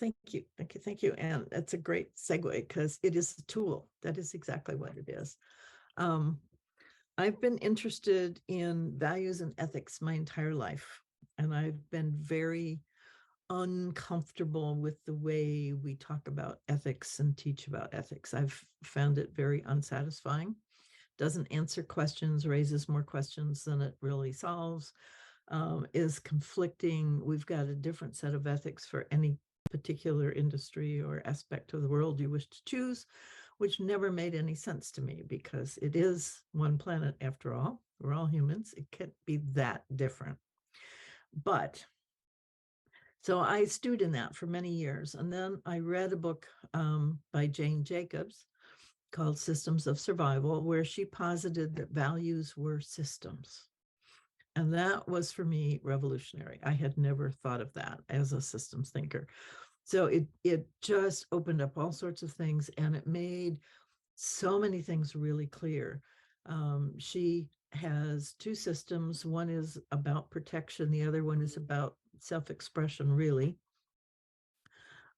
Thank you. Thank you. Thank you. And that's a great segue because it is a tool. That is exactly what it is. Um, I've been interested in values and ethics my entire life, and I've been very uncomfortable with the way we talk about ethics and teach about ethics. I've found it very unsatisfying. Doesn't answer questions, raises more questions than it really solves, is conflicting. We've got a different set of ethics for any particular industry or aspect of the world you wish to choose, which never made any sense to me because it is one planet after all. We're all humans. It can't be that different. But so I stewed in that for many years. And then I read a book by Jane Jacobs called Systems of Survival, where she posited that values were systems. And that was for me revolutionary. I had never thought of that as a systems thinker. So it just opened up all sorts of things, and it made so many things really clear. She has two systems. One is about protection. The other one is about self-expression, really.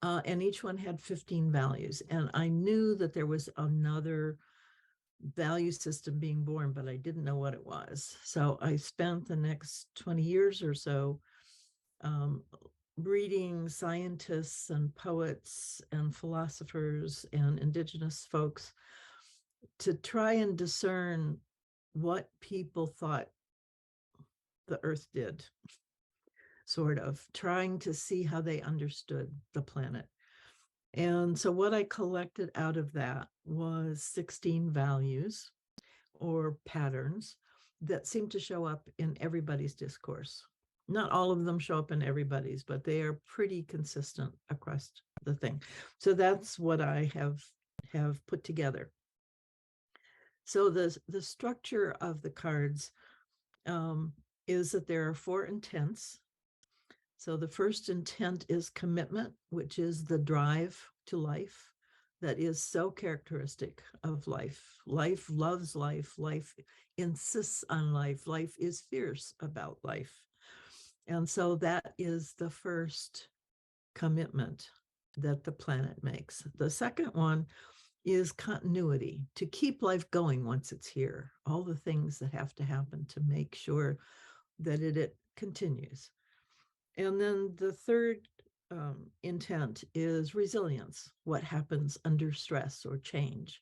And each one had 15 values. And I knew that there was another value system being born, but I didn't know what it was. So I spent the next 20 years or so reading scientists and poets and philosophers and indigenous folks to try and discern what people thought the earth did, sort of trying to see how they understood the planet. And so what I collected out of that was 16 values or patterns that seem to show up in everybody's discourse. Not all of them show up in everybody's, but they are pretty consistent across the thing. So that's what I have put together. So the structure of the cards is that there are 4 intents. So the first intent is commitment, which is the drive to life that is so characteristic of life. Life loves life. Life insists on life. Life is fierce about life. And so that is the first commitment that the planet makes. The second one is continuity, to keep life going once it's here, all the things that have to happen to make sure that it continues. And then the third intent is resilience, what happens under stress or change,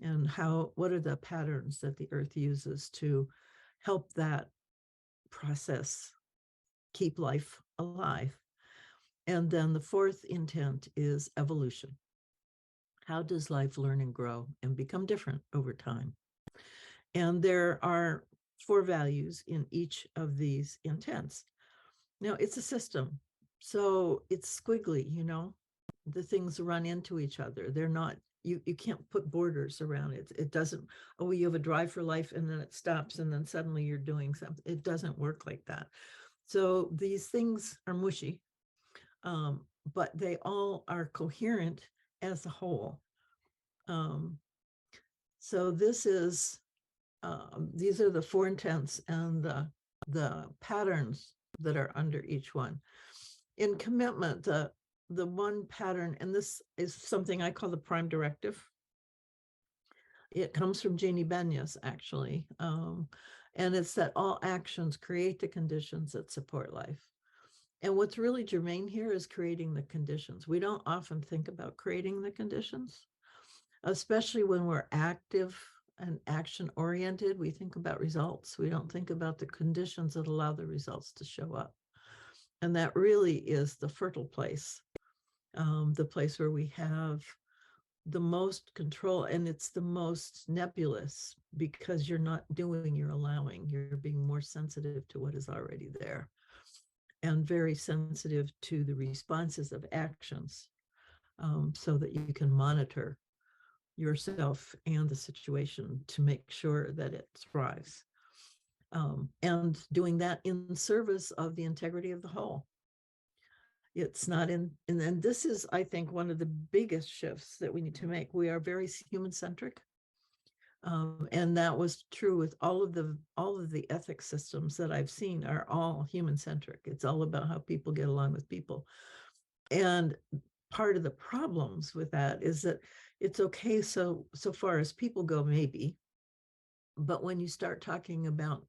and what are the patterns that the earth uses to help that process keep life alive. And then the fourth intent is evolution. How does life learn and grow and become different over time? And there are 4 values in each of these intents. Now, it's a system, so it's squiggly, the things run into each other. They're not, you can't put borders around it. It doesn't, oh, you have a drive for life and then it stops and then suddenly you're doing something. It doesn't work like that. So these things are mushy, but they all are coherent as a whole. So this is, these are the 4 intents and the patterns that are under each one. In commitment, the one pattern, and this is something I call the prime directive. It comes from Jeannie Benyus, actually. And it's that all actions create the conditions that support life. And what's really germane here is creating the conditions. We don't often think about creating the conditions, especially when we're active and action oriented. We think about results. We don't think about the conditions that allow the results to show up. And that really is the fertile place, the place where we have the most control, and it's the most nebulous because you're not doing, you're allowing, you're being more sensitive to what is already there and very sensitive to the responses of actions, so that you can monitor yourself and the situation to make sure that it thrives. And doing that in service of the integrity of the whole. It's not and this is, I think, one of the biggest shifts that we need to make. We are very human-centric. And that was true with all of the ethics systems that I've seen are all human-centric. It's all about how people get along with people. And part of the problems with that is that it's okay so far as people go, maybe, but when you start talking about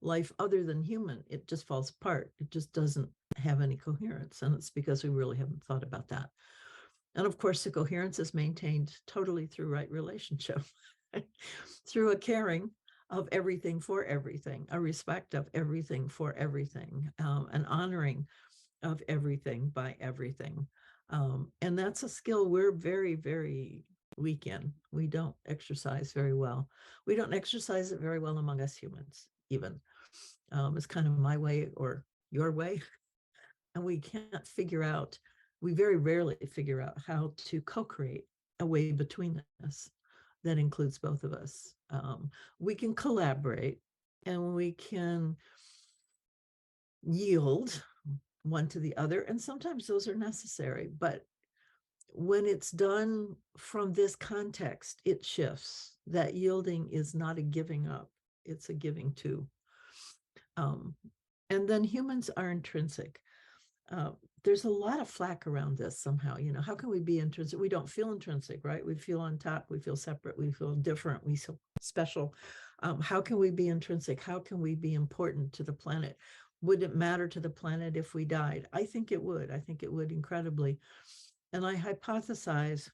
life other than human, it just falls apart. It just doesn't have any coherence, and it's because we really haven't thought about that. And of course, the coherence is maintained totally through right relationship, through a caring of everything for everything, a respect of everything for everything, an honoring of everything by everything. And that's a skill we're very, very weak in. We don't exercise very well. We don't exercise it very well among us humans, even. It's kind of my way or your way. And we can't figure out, we very rarely figure out how to co-create a way between us that includes both of us. We can collaborate and we can yield one to the other, and sometimes those are necessary, but when it's done from this context, it shifts. That yielding is not a giving up, it's a giving to. And then humans are intrinsic. There's a lot of flack around this somehow. How can we be intrinsic? We don't feel intrinsic, right? We feel on top, we feel separate, we feel different, we feel special. How can we be intrinsic? How can we be important to the planet? Would it matter to the planet if we died? I think it would. I think it would incredibly. And I hypothesize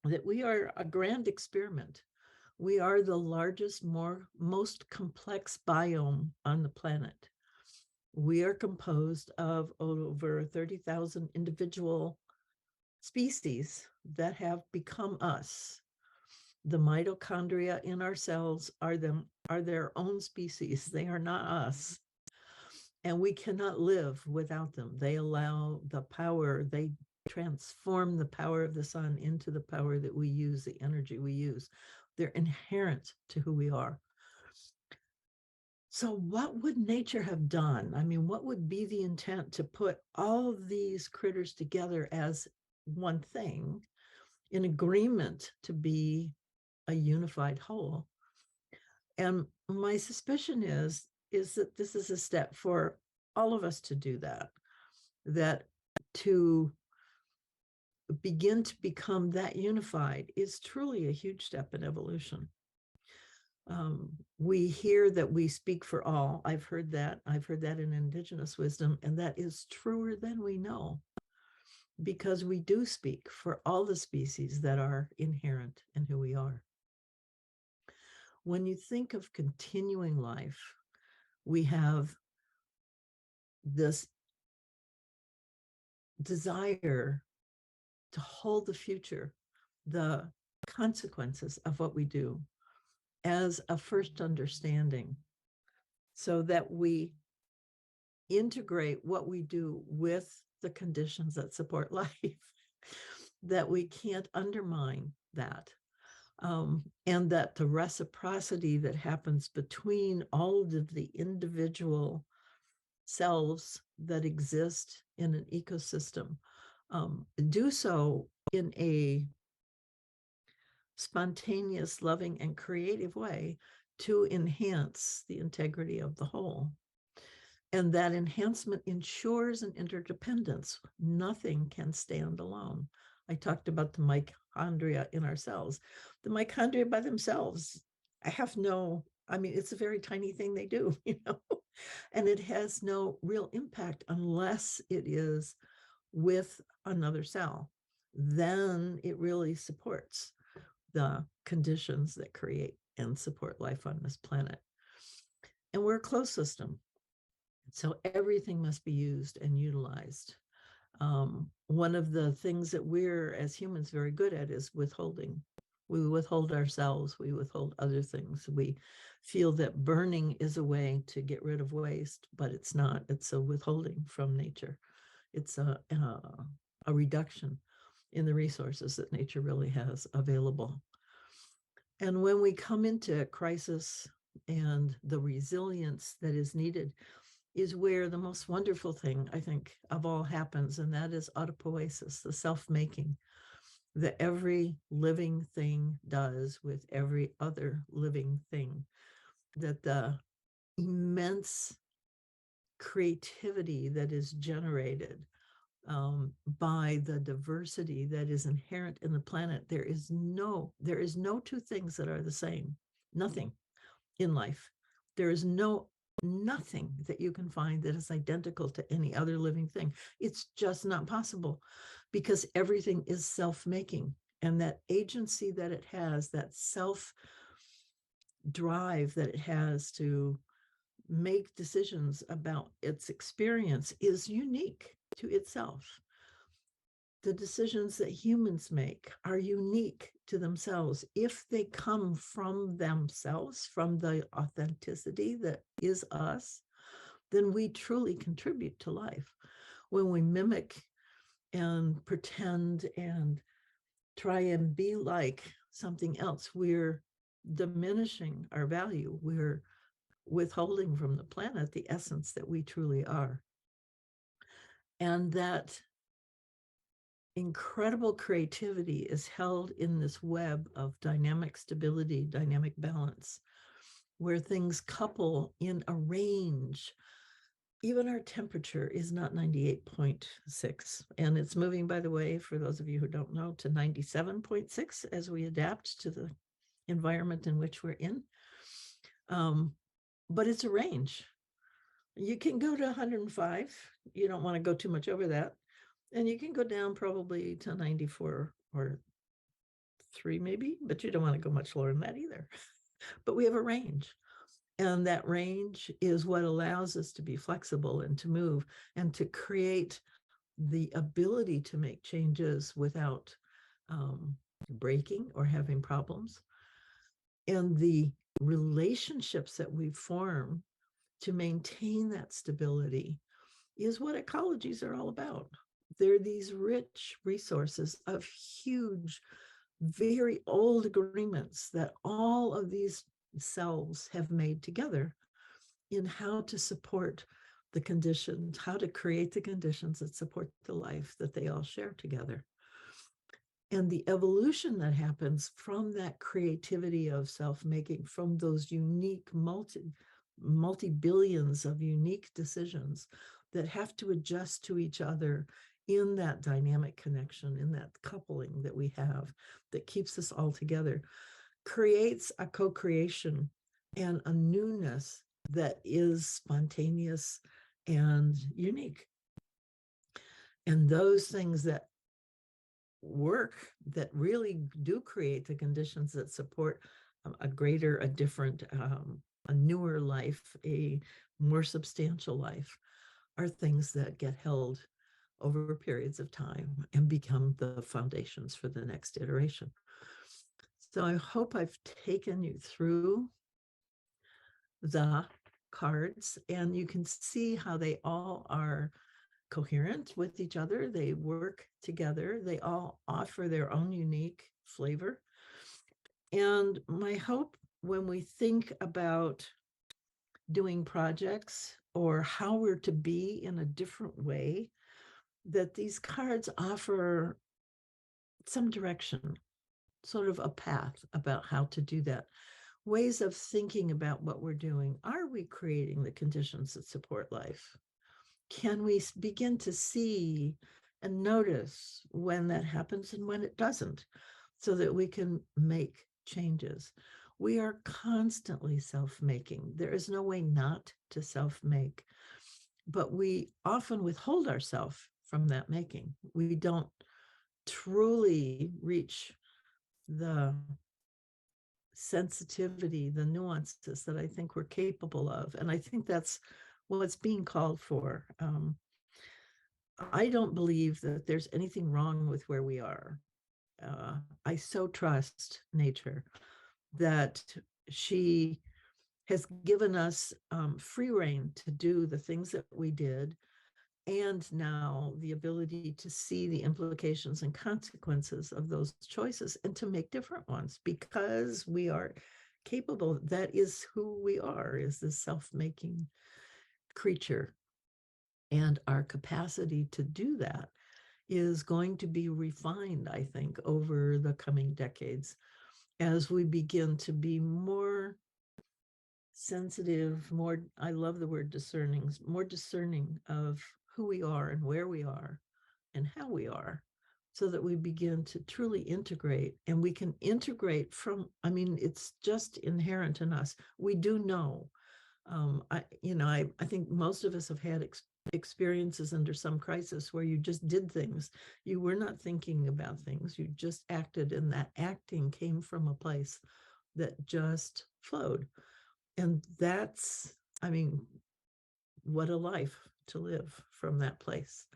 that we are a grand experiment. We are the largest, most complex biome on the planet. We are composed of over 30,000 individual species that have become us. The mitochondria in our cells are their own species. They are not us. And we cannot live without them. They allow the power, they transform the power of the sun into the power that we use, the energy we use. They're inherent to who we are. So what would nature have done? I mean, what would be the intent to put all of these critters together as one thing in agreement to be a unified whole? And my suspicion is that this is a step for all of us to do that to begin to become that unified is truly a huge step in evolution. We hear that we speak for all. I've heard that in indigenous wisdom, and that is truer than we know, because we do speak for all the species that are inherent in who we are. When you think of continuing life, we have this desire to hold the future, the consequences of what we do, as a first understanding, so that we integrate what we do with the conditions that support life, that we can't undermine that. And that the reciprocity that happens between all of the individual selves that exist in an ecosystem do so in a spontaneous, loving, and creative way to enhance the integrity of the whole. And that enhancement ensures an interdependence. Nothing can stand alone. I talked about the mitochondria in our cells. The mitochondria by themselves, it's a very tiny thing they do, and it has no real impact unless it is with another cell. Then it really supports the conditions that create and support life on this planet. And we're a closed system, so everything must be used and utilized. One of the things that we're, as humans, very good at is withholding. We withhold ourselves, we withhold other things. We feel that burning is a way to get rid of waste, but it's not. It's a withholding from nature. It's a reduction in the resources that nature really has available. And when we come into crisis, and the resilience that is needed is where the most wonderful thing, I think, of all happens, and that is autopoiesis, the self-making that every living thing does with every other living thing, that the immense creativity that is generated by the diversity that is inherent in the planet. There is no two things that are the same. Nothing in life. There is nothing that you can find that is identical to any other living thing. It's just not possible, because everything is self-making, and that agency that it has, that self drive that it has to make decisions about its experience, is unique to itself. The decisions that humans make are unique to themselves. If they come from themselves, from the authenticity that is us, then we truly contribute to life. When we mimic and pretend and try and be like something else, we're diminishing our value. We're withholding from the planet the essence that we truly are. And that incredible creativity is held in this web of dynamic stability, dynamic balance, where things couple in a range. Even our temperature is not 98.6, and it's moving, by the way, for those of you who don't know, to 97.6 as we adapt to the environment in which we're in. But it's a range. You can go to 105. You don't want to go too much over that. And you can go down probably to 94 or 3 maybe, but you don't want to go much lower than that either. But we have a range. And that range is what allows us to be flexible and to move and to create the ability to make changes without breaking or having problems. And the relationships that we form to maintain that stability is what ecologies are all about. They're these rich resources of huge, very old agreements that all of these cells have made together in how to support the conditions, how to create the conditions that support the life that they all share together. And the evolution that happens from that creativity of self-making, from those unique multi-billions of unique decisions that have to adjust to each other in that dynamic connection, in that coupling that we have that keeps us all together, creates a co-creation and a newness that is spontaneous and unique. And those things that work, that really do create the conditions that support a greater, a different, a newer life, a more substantial life, are things that get held over periods of time and become the foundations for the next iteration. So I hope I've taken you through the cards, and you can see how they all are coherent with each other. They work together. They all offer their own unique flavor. And my hope when we think about doing projects or how we're to be in a different way, that these cards offer some direction, sort of a path about how to do that. Ways of thinking about what we're doing. Are we creating the conditions that support life? Can we begin to see and notice when that happens and when it doesn't, so that we can make changes? We are constantly self-making. There is no way not to self-make, but we often withhold ourselves from that making. We don't truly reach the sensitivity, the nuances that I think we're capable of. And I think that's what's being called for. I don't believe that there's anything wrong with where we are. I so trust nature that she has given us free rein to do the things that we did, and now the ability to see the implications and consequences of those choices and to make different ones, because we are capable. That is who we are, is this self-making creature. And our capacity to do that is going to be refined, I think, over the coming decades as we begin to be more sensitive, more, I love the word discerning, more discerning of who we are and where we are, and how we are, so that we begin to truly integrate. And we can integrate from, I mean, it's just inherent in us. We do know. I think most of us have had experiences under some crisis where you just did things. You were not thinking about things. You just acted, and that acting came from a place that just flowed. And that's, I mean, what a life to live from that place.